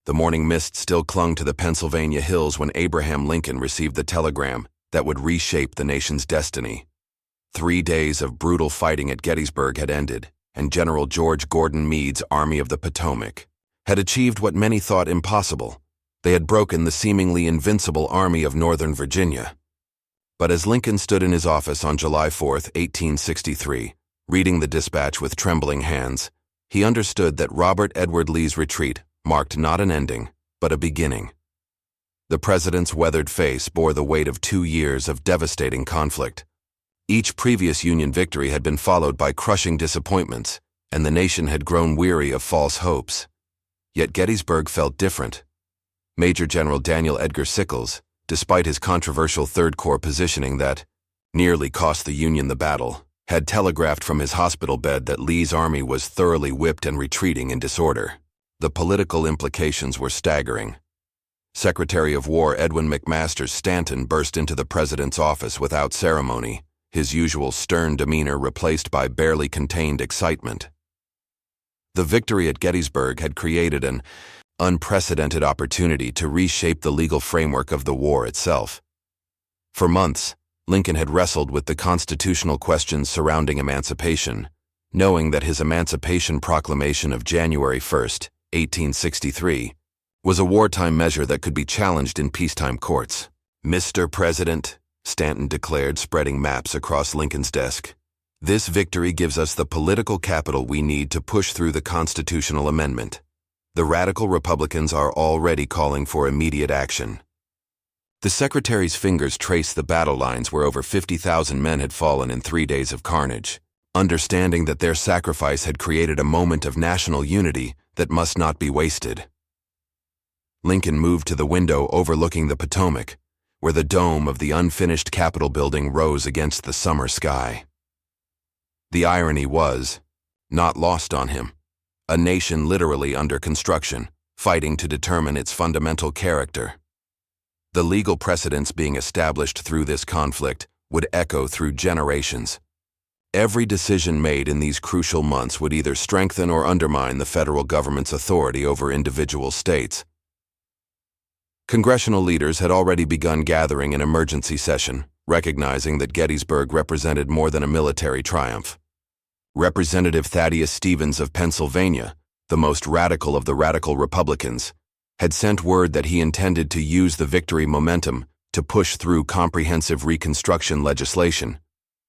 The morning mist still clung to the Pennsylvania hills when Abraham Lincoln received the telegram that would reshape the nation's destiny. 3 days of brutal fighting at Gettysburg had ended, and General George Gordon Meade's Army of the Potomac had achieved what many thought impossible. They had broken the seemingly invincible Army of Northern Virginia. But as Lincoln stood in his office on July 4, 1863, reading the dispatch with trembling hands, he understood that Robert Edward Lee's retreat marked not an ending, but a beginning. The president's weathered face bore the weight of 2 years of devastating conflict. Each previous Union victory had been followed by crushing disappointments, and the nation had grown weary of false hopes. Yet Gettysburg felt different. Major General Daniel Edgar Sickles, despite his controversial Third Corps positioning that nearly cost the Union the battle, had telegraphed from his hospital bed that Lee's army was thoroughly whipped and retreating in disorder. The political implications were staggering. Secretary of War Edwin McMaster Stanton burst into the president's office without ceremony, his usual stern demeanor replaced by barely contained excitement. The victory at Gettysburg had created an unprecedented opportunity to reshape the legal framework of the war itself. For months, Lincoln had wrestled with the constitutional questions surrounding emancipation, knowing that his Emancipation Proclamation of January 1, 1863, was a wartime measure that could be challenged in peacetime courts. "Mr. President," Stanton declared, spreading maps across Lincoln's desk, "this victory gives us the political capital we need to push through the constitutional amendment. The radical Republicans are already calling for immediate action." The secretary's fingers traced the battle lines where over 50,000 men had fallen in 3 days of carnage, understanding that their sacrifice had created a moment of national unity that must not be wasted. Lincoln moved to the window overlooking the Potomac, where the dome of the unfinished Capitol building rose against the summer sky. The irony was not lost on him. A nation literally under construction, fighting to determine its fundamental character. The legal precedents being established through this conflict would echo through generations. Every decision made in these crucial months would either strengthen or undermine the federal government's authority over individual states. Congressional leaders had already begun gathering in emergency session, recognizing that Gettysburg represented more than a military triumph. Representative Thaddeus Stevens of Pennsylvania, the most radical of the radical Republicans, had sent word that he intended to use the victory momentum to push through comprehensive Reconstruction legislation.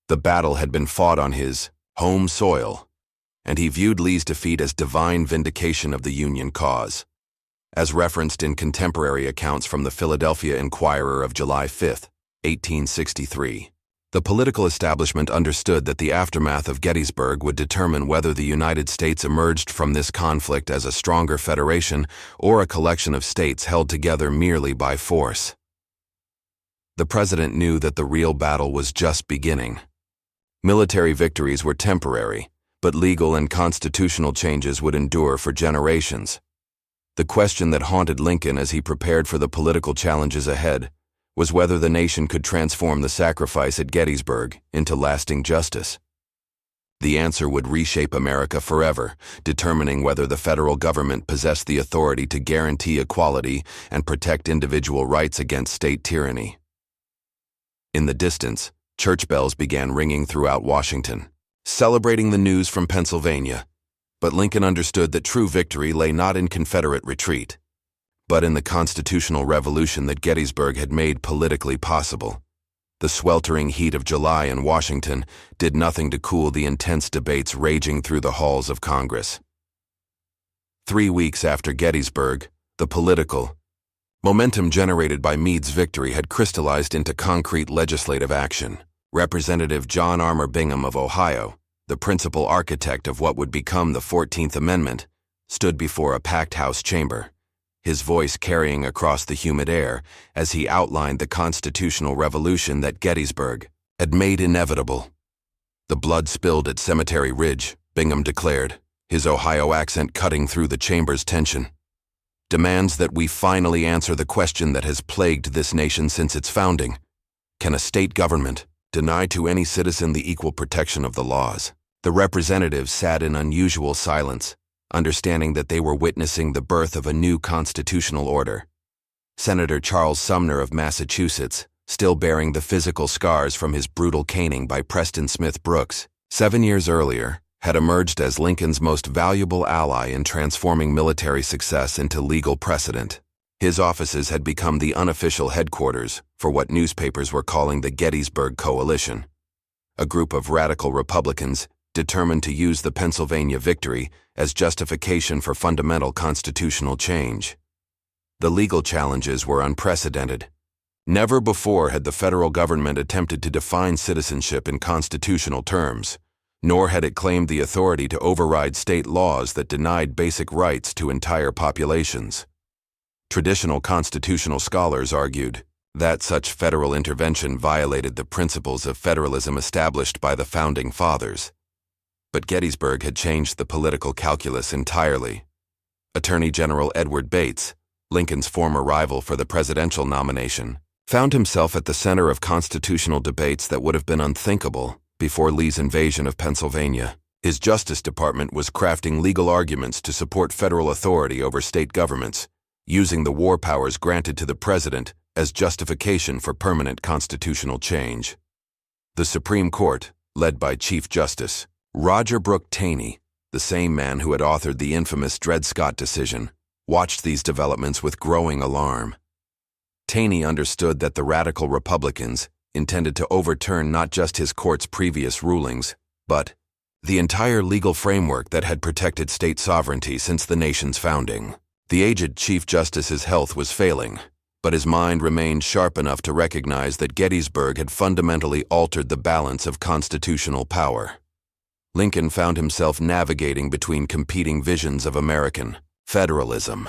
The battle had been fought on his home soil, and he viewed Lee's defeat as divine vindication of the Union cause. As referenced in contemporary accounts from the Philadelphia Inquirer of July 5, 1863. The political establishment understood that the aftermath of Gettysburg would determine whether the United States emerged from this conflict as a stronger federation or a collection of states held together merely by force. The president knew that the real battle was just beginning. Military victories were temporary, but legal and constitutional changes would endure for generations. The question that haunted Lincoln as he prepared for the political challenges ahead was whether the nation could transform the sacrifice at Gettysburg into lasting justice. The answer would reshape America forever, determining whether the federal government possessed the authority to guarantee equality and protect individual rights against state tyranny. In the distance, church bells began ringing throughout Washington, celebrating the news from Pennsylvania. But Lincoln understood that true victory lay not in Confederate retreat, but in the constitutional revolution that Gettysburg had made politically possible. The sweltering heat of July in Washington did nothing to cool the intense debates raging through the halls of Congress. 3 weeks after Gettysburg, the political momentum generated by Meade's victory had crystallized into concrete legislative action. Representative John Armour Bingham of Ohio, the principal architect of what would become the 14th Amendment, stood before a packed House chamber, his voice carrying across the humid air as he outlined the constitutional revolution that Gettysburg had made inevitable. "The blood spilled at Cemetery Ridge," Bingham declared, his Ohio accent cutting through the chamber's tension, "demands that we finally answer the question that has plagued this nation since its founding. Can a state government deny to any citizen the equal protection of the laws?" The representatives sat in unusual silence, understanding that they were witnessing the birth of a new constitutional order. Senator Charles Sumner of Massachusetts, still bearing the physical scars from his brutal caning by Preston Smith Brooks, 7 years earlier, had emerged as Lincoln's most valuable ally in transforming military success into legal precedent. His offices had become the unofficial headquarters for what newspapers were calling the Gettysburg Coalition, a group of radical Republicans determined to use the Pennsylvania victory as justification for fundamental constitutional change. The legal challenges were unprecedented. Never before had the federal government attempted to define citizenship in constitutional terms, nor had it claimed the authority to override state laws that denied basic rights to entire populations. Traditional constitutional scholars argued that such federal intervention violated the principles of federalism established by the Founding Fathers. But Gettysburg had changed the political calculus entirely. Attorney General Edward Bates, Lincoln's former rival for the presidential nomination, found himself at the center of constitutional debates that would have been unthinkable before Lee's invasion of Pennsylvania. His Justice Department was crafting legal arguments to support federal authority over state governments, using the war powers granted to the president as justification for permanent constitutional change. The Supreme Court, led by Chief Justice Roger Brooke Taney, the same man who had authored the infamous Dred Scott decision, watched these developments with growing alarm. Taney understood that the radical Republicans intended to overturn not just his court's previous rulings, but the entire legal framework that had protected state sovereignty since the nation's founding. The aged Chief Justice's health was failing, but his mind remained sharp enough to recognize that Gettysburg had fundamentally altered the balance of constitutional power. Lincoln found himself navigating between competing visions of American federalism.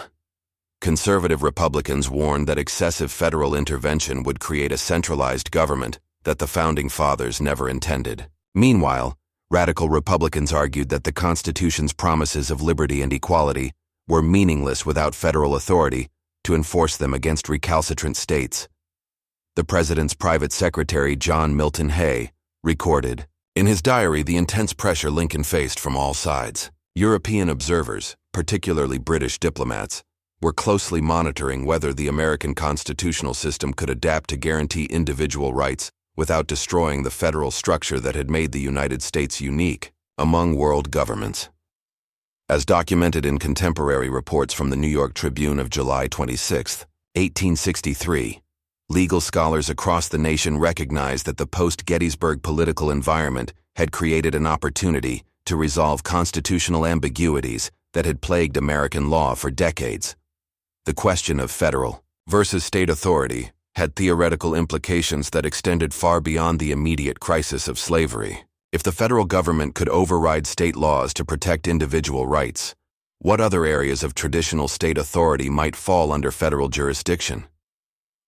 Conservative Republicans warned that excessive federal intervention would create a centralized government that the Founding Fathers never intended. Meanwhile, radical Republicans argued that the Constitution's promises of liberty and equality were meaningless without federal authority to enforce them against recalcitrant states. The president's private secretary, John Milton Hay, recorded in his diary the intense pressure Lincoln faced from all sides. European observers, particularly British diplomats, were closely monitoring whether the American constitutional system could adapt to guarantee individual rights without destroying the federal structure that had made the United States unique among world governments. As documented in contemporary reports from the New York Tribune of July 26, 1863, legal scholars across the nation recognized that the post-Gettysburg political environment had created an opportunity to resolve constitutional ambiguities that had plagued American law for decades. The question of federal versus state authority had theoretical implications that extended far beyond the immediate crisis of slavery. If the federal government could override state laws to protect individual rights, what other areas of traditional state authority might fall under federal jurisdiction?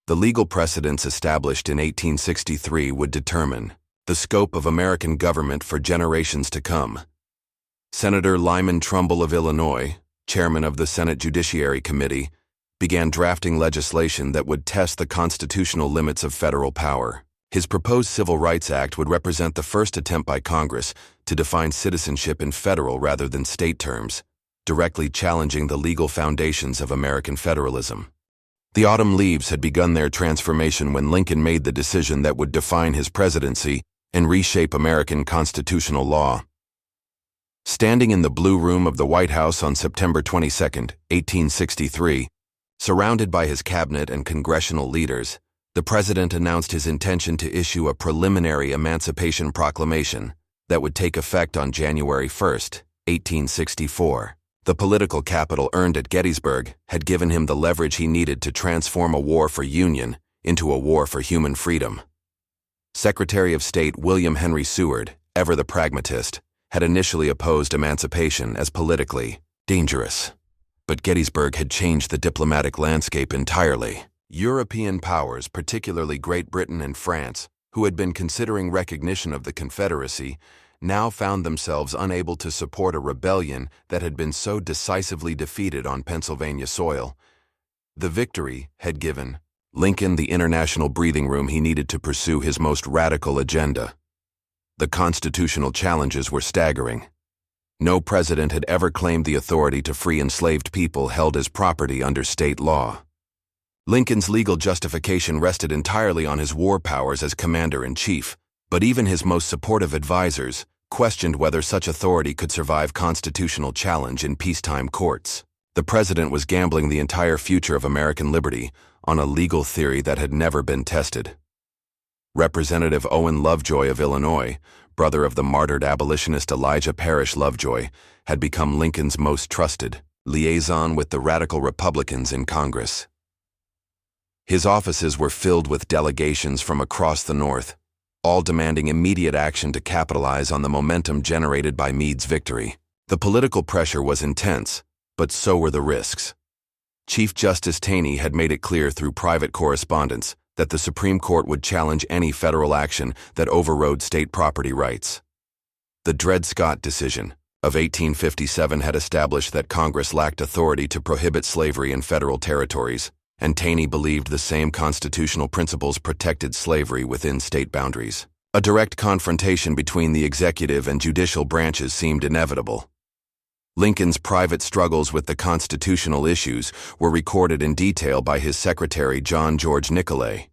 The legal precedents established in 1863 would determine the scope of American government for generations to come. Senator Lyman Trumbull of Illinois, chairman of the Senate Judiciary Committee, began drafting legislation that would test the constitutional limits of federal power. His proposed Civil Rights Act would represent the first attempt by Congress to define citizenship in federal rather than state terms, directly challenging the legal foundations of American federalism. The autumn leaves had begun their transformation when Lincoln made the decision that would define his presidency and reshape American constitutional law. Standing in the Blue Room of the White House on September 22, 1863, surrounded by his cabinet and congressional leaders, the president announced his intention to issue a preliminary Emancipation Proclamation that would take effect on January 1, 1864. The political capital earned at Gettysburg had given him the leverage he needed to transform a war for union into a war for human freedom. Secretary of State William Henry Seward, ever the pragmatist, had initially opposed emancipation as politically dangerous. But Gettysburg had changed the diplomatic landscape entirely. European powers, particularly Great Britain and France, who had been considering recognition of the Confederacy, now found themselves unable to support a rebellion that had been so decisively defeated on Pennsylvania soil. The victory had given Lincoln the international breathing room he needed to pursue his most radical agenda. The constitutional challenges were staggering. No president had ever claimed the authority to free enslaved people held as property under state law. Lincoln's legal justification rested entirely on his war powers as commander-in-chief, but even his most supportive advisors questioned whether such authority could survive constitutional challenge in peacetime courts. The president was gambling the entire future of American liberty on a legal theory that had never been tested. Representative Owen Lovejoy of Illinois, brother of the martyred abolitionist Elijah Parrish Lovejoy, had become Lincoln's most trusted liaison with the radical Republicans in Congress. His offices were filled with delegations from across the North, all demanding immediate action to capitalize on the momentum generated by Meade's victory. The political pressure was intense, but so were the risks. Chief Justice Taney had made it clear through private correspondence that the Supreme Court would challenge any federal action that overrode state property rights. The Dred Scott decision of 1857 had established that Congress lacked authority to prohibit slavery in federal territories, and Taney believed the same constitutional principles protected slavery within state boundaries. A direct confrontation between the executive and judicial branches seemed inevitable. Lincoln's private struggles with the constitutional issues were recorded in detail by his secretary John George Nicolay,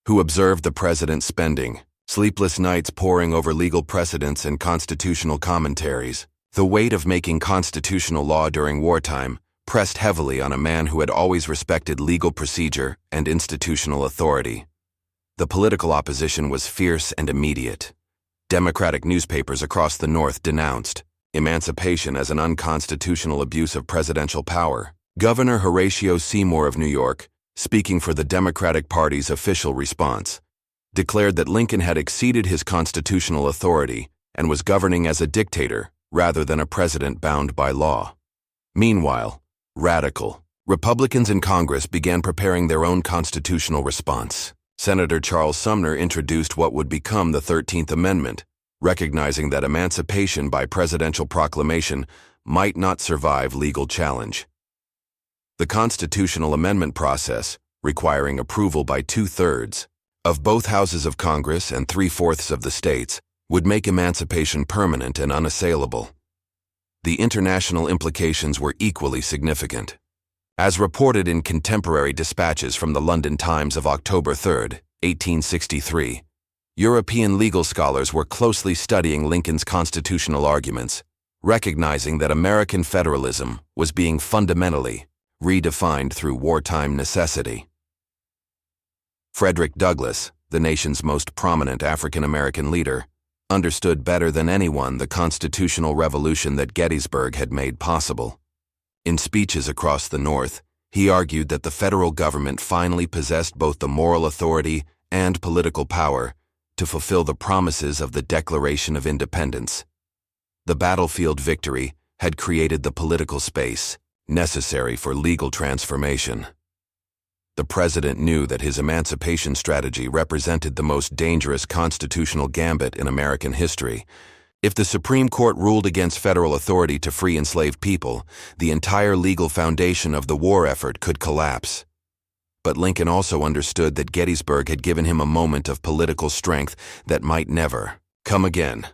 who observed the president spending sleepless nights poring over legal precedents and constitutional commentaries. The weight of making constitutional law during wartime pressed heavily on a man who had always respected legal procedure and institutional authority. The political opposition was fierce and immediate. Democratic newspapers across the North denounced emancipation as an unconstitutional abuse of presidential power. Governor Horatio Seymour of New York, speaking for the Democratic Party's official response, declared that Lincoln had exceeded his constitutional authority and was governing as a dictator rather than a president bound by law. Meanwhile, radical Republicans in Congress began preparing their own constitutional response. Senator Charles Sumner introduced what would become the 13th Amendment, recognizing that emancipation by presidential proclamation might not survive legal challenge. The constitutional amendment process, requiring approval by 2/3 of both houses of Congress and 3/4 of the states, would make emancipation permanent and unassailable. The international implications were equally significant. As reported in contemporary dispatches from the London Times of October 3, 1863, European legal scholars were closely studying Lincoln's constitutional arguments, recognizing that American federalism was being fundamentally redefined through wartime necessity. Frederick Douglass, the nation's most prominent African-American leader, understood better than anyone the constitutional revolution that Gettysburg had made possible. In speeches across the North, he argued that the federal government finally possessed both the moral authority and political power to fulfill the promises of the Declaration of Independence. The battlefield victory had created the political space necessary for legal transformation. The president knew that his emancipation strategy represented the most dangerous constitutional gambit in American history. If the Supreme Court ruled against federal authority to free enslaved people, the entire legal foundation of the war effort could collapse. But Lincoln also understood that Gettysburg had given him a moment of political strength that might never come again.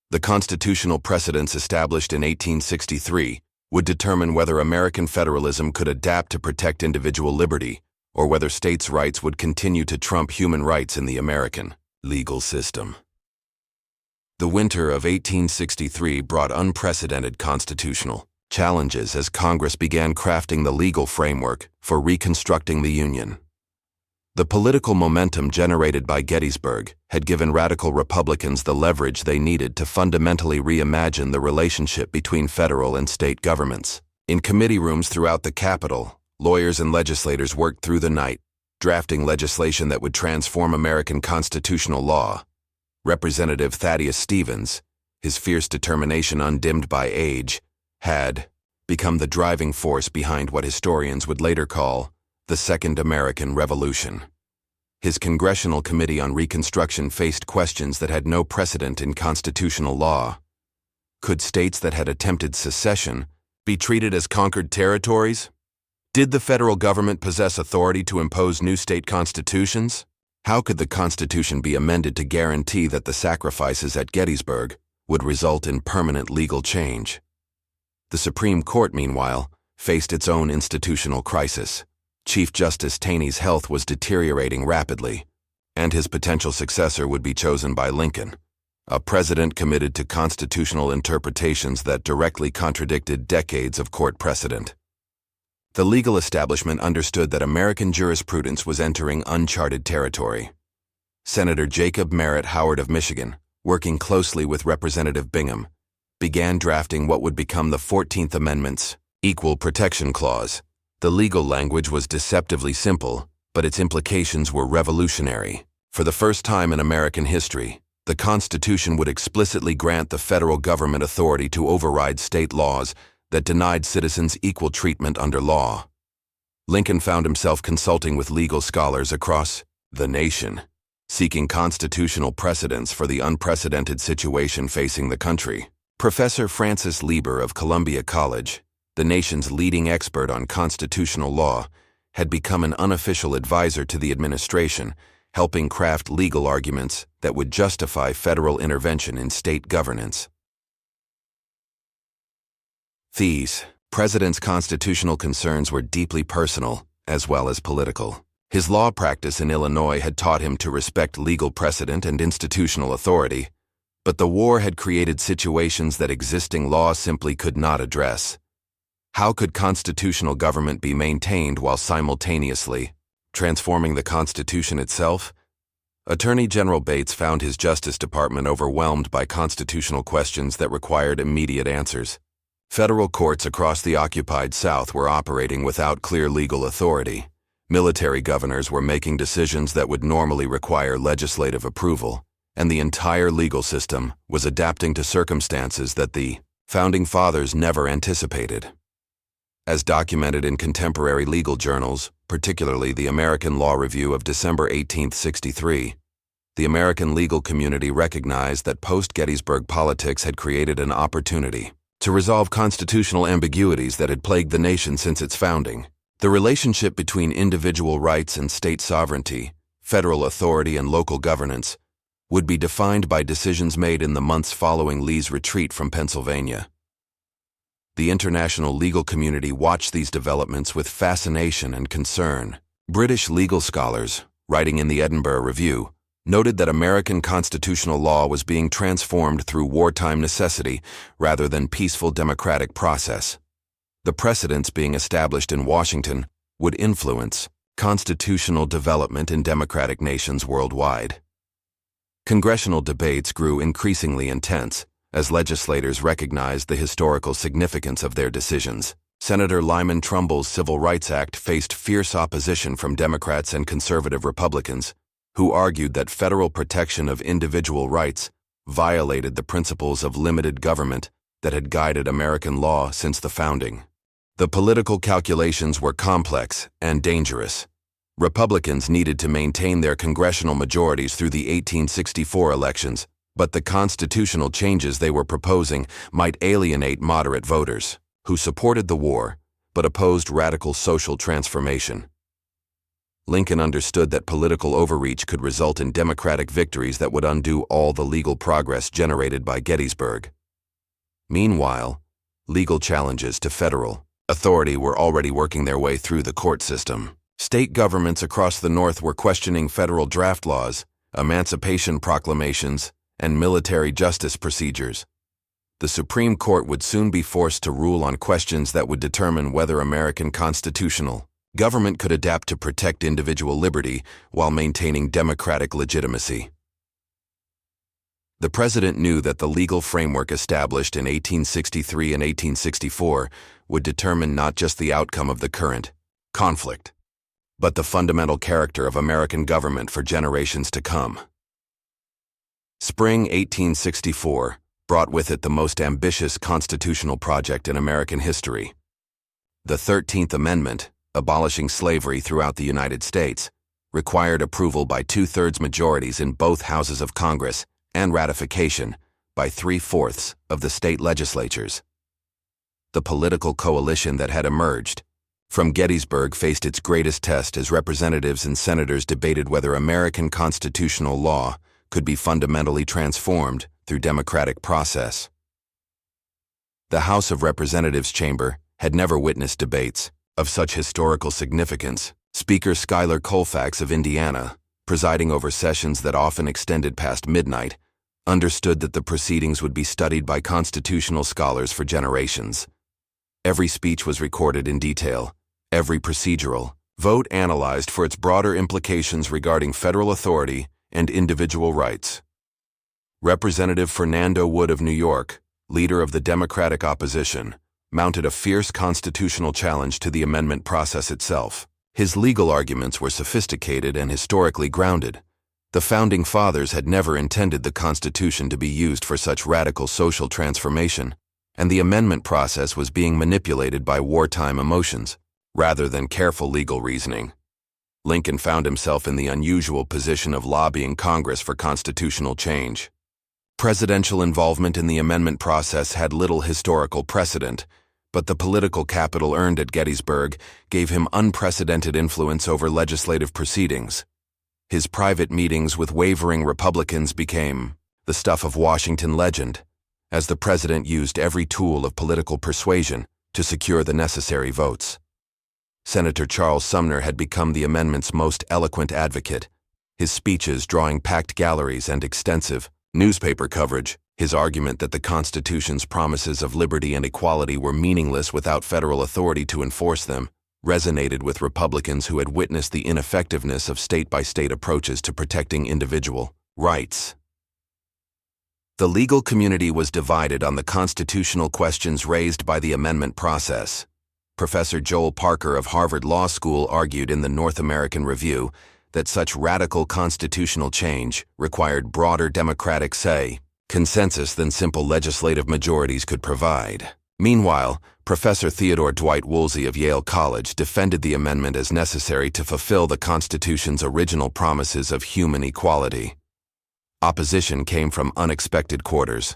The constitutional precedents established in 1863 would determine whether American federalism could adapt to protect individual liberty, or whether states' rights would continue to trump human rights in the American legal system. The winter of 1863 brought unprecedented constitutional challenges as Congress began crafting the legal framework for reconstructing the Union. The political momentum generated by Gettysburg had given radical Republicans the leverage they needed to fundamentally reimagine the relationship between federal and state governments. In committee rooms throughout the Capitol, lawyers and legislators worked through the night, drafting legislation that would transform American constitutional law. Representative Thaddeus Stevens, his fierce determination undimmed by age, had become the driving force behind what historians would later call the Second American Revolution. His Congressional Committee on Reconstruction faced questions that had no precedent in constitutional law. Could states that had attempted secession be treated as conquered territories? Did the federal government possess authority to impose new state constitutions? How could the Constitution be amended to guarantee that the sacrifices at Gettysburg would result in permanent legal change? The Supreme Court, meanwhile, faced its own institutional crisis. Chief Justice Taney's health was deteriorating rapidly, and his potential successor would be chosen by Lincoln, a president committed to constitutional interpretations that directly contradicted decades of court precedent. The legal establishment understood that American jurisprudence was entering uncharted territory. Senator Jacob Merritt Howard of Michigan, working closely with Representative Bingham, began drafting what would become the 14th Amendment's Equal Protection Clause. The legal language was deceptively simple, but its implications were revolutionary. For the first time in American history, the Constitution would explicitly grant the federal government authority to override state laws that denied citizens equal treatment under law. Lincoln found himself consulting with legal scholars across the nation, seeking constitutional precedents for the unprecedented situation facing the country. Professor Francis Lieber of Columbia College, the nation's leading expert on constitutional law, had become an unofficial advisor to the administration, helping craft legal arguments that would justify federal intervention in state governance. These president's constitutional concerns were deeply personal as well as political. His law practice in Illinois had taught him to respect legal precedent and institutional authority, but the war had created situations that existing law simply could not address. How could constitutional government be maintained while simultaneously transforming the Constitution itself? Attorney General Bates found his Justice Department overwhelmed by constitutional questions that required immediate answers. Federal courts across the occupied South were operating without clear legal authority. Military governors were making decisions that would normally require legislative approval, and the entire legal system was adapting to circumstances that the Founding Fathers never anticipated. As documented in contemporary legal journals, particularly the American Law Review of December 1863, the American legal community recognized that post-Gettysburg politics had created an opportunity to resolve constitutional ambiguities that had plagued the nation since its founding. The relationship between individual rights and state sovereignty, federal authority and local governance, would be defined by decisions made in the months following Lee's retreat from Pennsylvania. The international legal community watched these developments with fascination and concern. British legal scholars, writing in the Edinburgh Review, noted that American constitutional law was being transformed through wartime necessity rather than peaceful democratic process. The precedents being established in Washington would influence constitutional development in democratic nations worldwide. Congressional debates grew increasingly intense as legislators recognized the historical significance of their decisions. Senator Lyman Trumbull's Civil Rights Act faced fierce opposition from Democrats and conservative Republicans, who argued that federal protection of individual rights violated the principles of limited government that had guided American law since the founding. The political calculations were complex and dangerous. Republicans needed to maintain their congressional majorities through the 1864 elections, but the constitutional changes they were proposing might alienate moderate voters, who supported the war but opposed radical social transformation. Lincoln understood that political overreach could result in Democratic victories that would undo all the legal progress generated by Gettysburg. Meanwhile, legal challenges to federal authority were already working their way through the court system. State governments across the North were questioning federal draft laws, emancipation proclamations, and military justice procedures. The Supreme Court would soon be forced to rule on questions that would determine whether American constitutional government could adapt to protect individual liberty while maintaining democratic legitimacy. The president knew that the legal framework established in 1863 and 1864 would determine not just the outcome of the current conflict, but the fundamental character of American government for generations to come. Spring 1864 brought with it the most ambitious constitutional project in American history. The 13th Amendment, abolishing slavery throughout the United States, required approval by two-thirds majorities in both houses of Congress and ratification by 3/4 of the state legislatures. The political coalition that had emerged from Gettysburg faced its greatest test as representatives and senators debated whether American constitutional law could be fundamentally transformed through democratic process. The House of Representatives chamber had never witnessed debates of such historical significance. Speaker Schuyler Colfax of Indiana, presiding over sessions that often extended past midnight, understood that the proceedings would be studied by constitutional scholars for generations. Every speech was recorded in detail, every procedural vote analyzed for its broader implications regarding federal authority and individual rights. Representative Fernando Wood of New York, leader of the Democratic opposition, mounted a fierce constitutional challenge to the amendment process itself. His legal arguments were sophisticated and historically grounded. The Founding Fathers had never intended the Constitution to be used for such radical social transformation, and the amendment process was being manipulated by wartime emotions, rather than careful legal reasoning. Lincoln found himself in the unusual position of lobbying Congress for constitutional change. Presidential involvement in the amendment process had little historical precedent, but the political capital earned at Gettysburg gave him unprecedented influence over legislative proceedings. His private meetings with wavering Republicans became the stuff of Washington legend, as the president used every tool of political persuasion to secure the necessary votes. Senator Charles Sumner had become the amendment's most eloquent advocate, his speeches drawing packed galleries and extensive newspaper coverage. His argument that the Constitution's promises of liberty and equality were meaningless without federal authority to enforce them resonated with Republicans who had witnessed the ineffectiveness of state-by-state approaches to protecting individual rights. The legal community was divided on the constitutional questions raised by the amendment process. Professor Joel Parker of Harvard Law School argued in the North American Review that such radical constitutional change required broader democratic consensus than simple legislative majorities could provide. Meanwhile, Professor Theodore Dwight Woolsey of Yale College defended the amendment as necessary to fulfill the Constitution's original promises of human equality. Opposition came from unexpected quarters.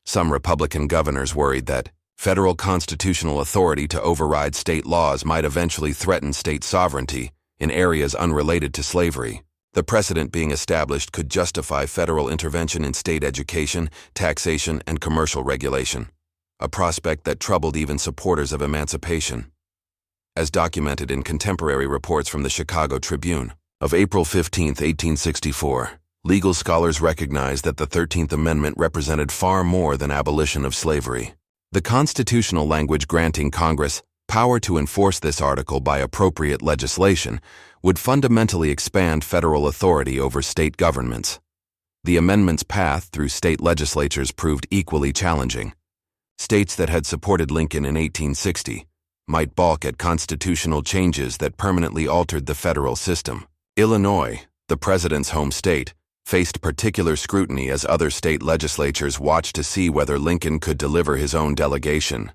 Some Republican governors worried that federal constitutional authority to override state laws might eventually threaten state sovereignty in areas unrelated to slavery. The precedent being established could justify federal intervention in state education, taxation, and commercial regulation, a prospect that troubled even supporters of emancipation. As documented in contemporary reports from the Chicago Tribune of April 15, 1864, legal scholars recognized that the 13th Amendment represented far more than abolition of slavery. The constitutional language granting Congress power to enforce this article by appropriate legislation would fundamentally expand federal authority over state governments. The amendment's path through state legislatures proved equally challenging. States that had supported Lincoln in 1860 might balk at constitutional changes that permanently altered the federal system. Illinois, the president's home state, faced particular scrutiny as other state legislatures watched to see whether Lincoln could deliver his own delegation.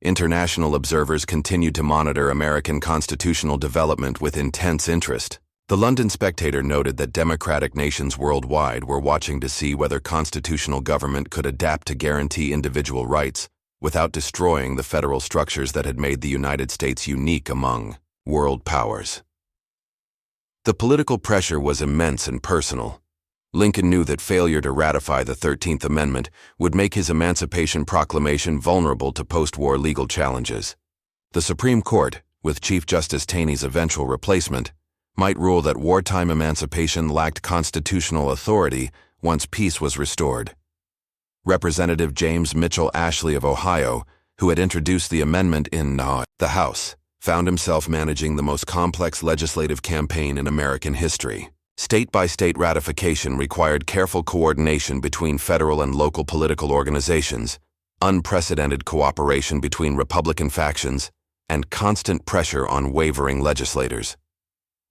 International observers continued to monitor American constitutional development with intense interest. The London Spectator noted that democratic nations worldwide were watching to see whether constitutional government could adapt to guarantee individual rights without destroying the federal structures that had made the United States unique among world powers. The political pressure was immense and personal. Lincoln knew that failure to ratify the 13th Amendment would make his Emancipation Proclamation vulnerable to post-war legal challenges. The Supreme Court, with Chief Justice Taney's eventual replacement, might rule that wartime emancipation lacked constitutional authority once peace was restored. Representative James Mitchell Ashley of Ohio, who had introduced the amendment in the House, found himself managing the most complex legislative campaign in American history. State-by-state ratification required careful coordination between federal and local political organizations, unprecedented cooperation between Republican factions, and constant pressure on wavering legislators.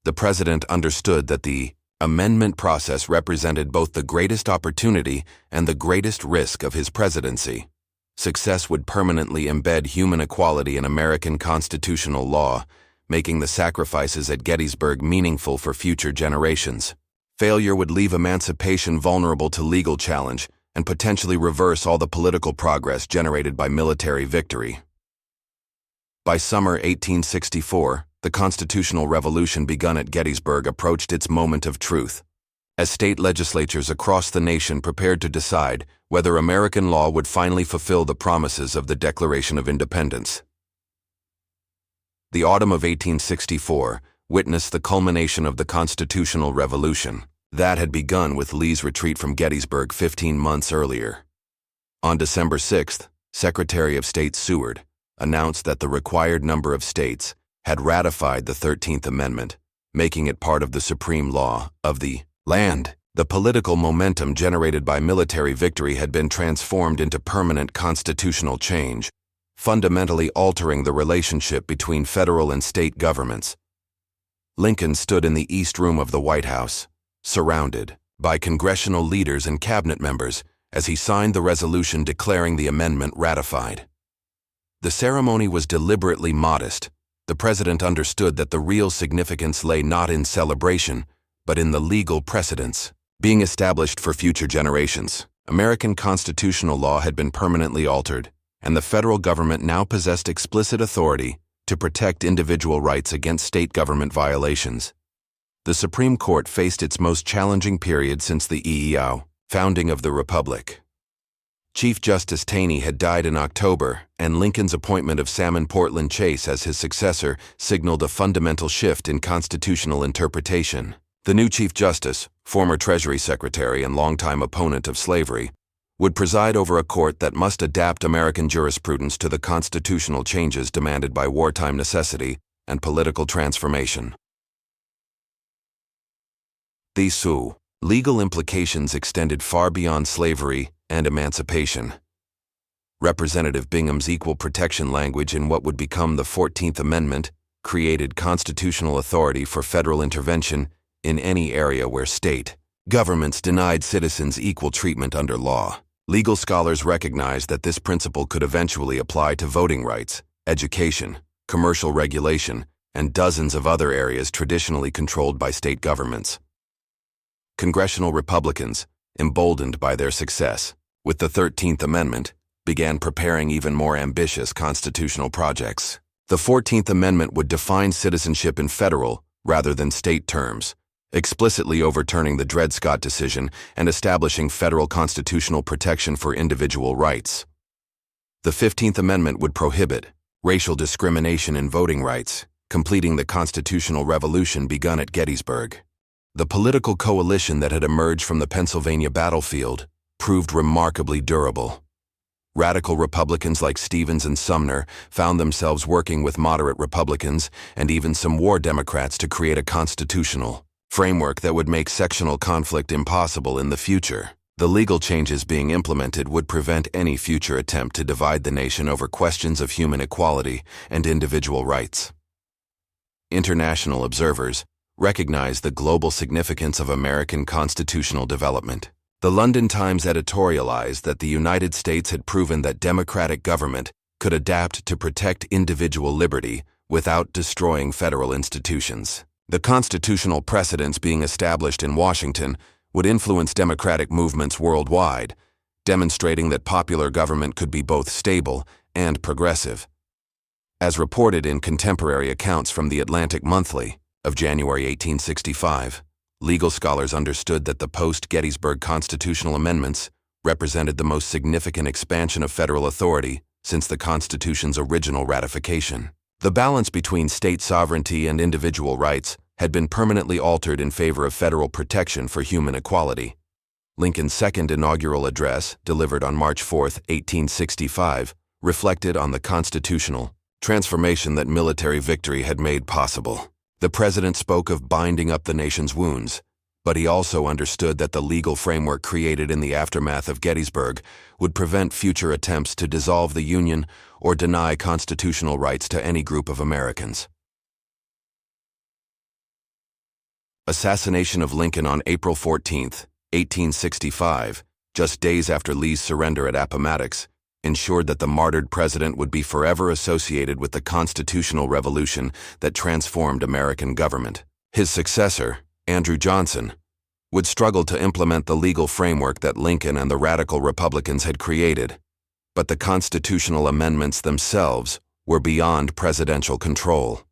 The president understood that the amendment process represented both the greatest opportunity and the greatest risk of his presidency. Success would permanently embed human equality in American constitutional law, making the sacrifices at Gettysburg meaningful for future generations. Failure would leave emancipation vulnerable to legal challenge and potentially reverse all the political progress generated by military victory. By summer 1864, the constitutional revolution begun at Gettysburg approached its moment of truth. as state legislatures across the nation prepared to decide whether American law would finally fulfill the promises of the Declaration of Independence. The autumn of 1864 witnessed the culmination of the Constitutional Revolution that had begun with Lee's retreat from Gettysburg 15 months earlier. On December 6th, Secretary of State Seward announced that the required number of states had ratified the 13th Amendment, making it part of the supreme law of the land. The political momentum generated by military victory had been transformed into permanent constitutional change, fundamentally altering the relationship between federal and state governments. Lincoln stood in the East Room of the White House, surrounded by congressional leaders and cabinet members, as he signed the resolution declaring the amendment ratified. The ceremony was deliberately modest. The president understood that the real significance lay not in celebration, but in the legal precedents being established for future generations. American constitutional law had been permanently altered, and the federal government now possessed explicit authority to protect individual rights against state government violations. The Supreme Court faced its most challenging period since the founding of the Republic. Chief Justice Taney had died in October, and Lincoln's appointment of Salmon Portland Chase as his successor signaled a fundamental shift in constitutional interpretation. The new Chief Justice, former Treasury Secretary and longtime opponent of slavery, would preside over a court that must adapt American jurisprudence to the constitutional changes demanded by wartime necessity and political transformation. These legal implications extended far beyond slavery and emancipation. Representative Bingham's equal protection language in what would become the 14th Amendment created constitutional authority for federal intervention in any area where state governments denied citizens equal treatment under law. Legal scholars recognized that this principle could eventually apply to voting rights, education, commercial regulation, and dozens of other areas traditionally controlled by state governments. Congressional Republicans, emboldened by their success with the 13th Amendment, began preparing even more ambitious constitutional projects. The 14th Amendment would define citizenship in federal rather than state terms, explicitly overturning the Dred Scott decision and establishing federal constitutional protection for individual rights. The 15th Amendment would prohibit racial discrimination in voting rights, completing the constitutional revolution begun at Gettysburg. The political coalition that had emerged from the Pennsylvania battlefield proved remarkably durable. Radical Republicans like Stevens and Sumner found themselves working with moderate Republicans and even some war Democrats to create a constitutional framework that would make sectional conflict impossible in the future. The legal changes being implemented would prevent any future attempt to divide the nation over questions of human equality and individual rights. International observers recognized the global significance of American constitutional development. The London Times editorialized that the United States had proven that democratic government could adapt to protect individual liberty without destroying federal institutions. The constitutional precedents being established in Washington would influence democratic movements worldwide, demonstrating that popular government could be both stable and progressive. As reported in contemporary accounts from the Atlantic Monthly of January 1865, legal scholars understood that the post-Gettysburg constitutional amendments represented the most significant expansion of federal authority since the Constitution's original ratification. The balance between state sovereignty and individual rights had been permanently altered in favor of federal protection for human equality. Lincoln's second inaugural address, delivered on March 4, 1865, reflected on the constitutional transformation that military victory had made possible. The president spoke of binding up the nation's wounds, but he also understood that the legal framework created in the aftermath of Gettysburg would prevent future attempts to dissolve the Union or deny constitutional rights to any group of Americans. Assassination of Lincoln on April 14, 1865, just days after Lee's surrender at Appomattox, ensured that the martyred president would be forever associated with the constitutional revolution that transformed American government. His successor, Andrew Johnson, would struggle to implement the legal framework that Lincoln and the radical Republicans had created, but the constitutional amendments themselves were beyond presidential control.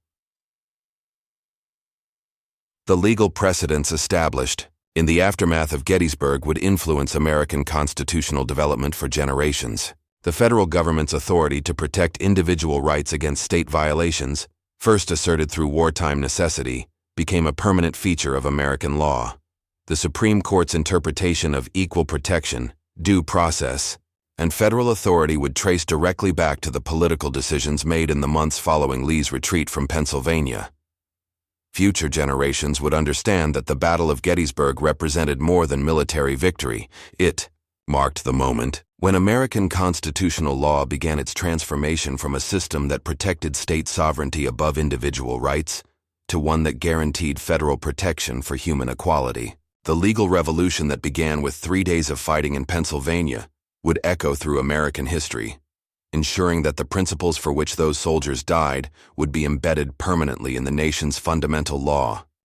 The legal precedents established, in the aftermath of Gettysburg would influence American constitutional development for generations. The federal government's authority to protect individual rights against state violations, first asserted through wartime necessity, became a permanent feature of American law. The Supreme Court's interpretation of equal protection, due process, and federal authority would trace directly back to the political decisions made in the months following Lee's retreat from Pennsylvania. Future generations would understand that the Battle of Gettysburg represented more than military victory. It marked the moment when American constitutional law began its transformation from a system that protected state sovereignty above individual rights to one that guaranteed federal protection for human equality. The legal revolution that began with 3 days of fighting in Pennsylvania would echo through American history, ensuring that the principles for which those soldiers died would be embedded permanently in the nation's fundamental law.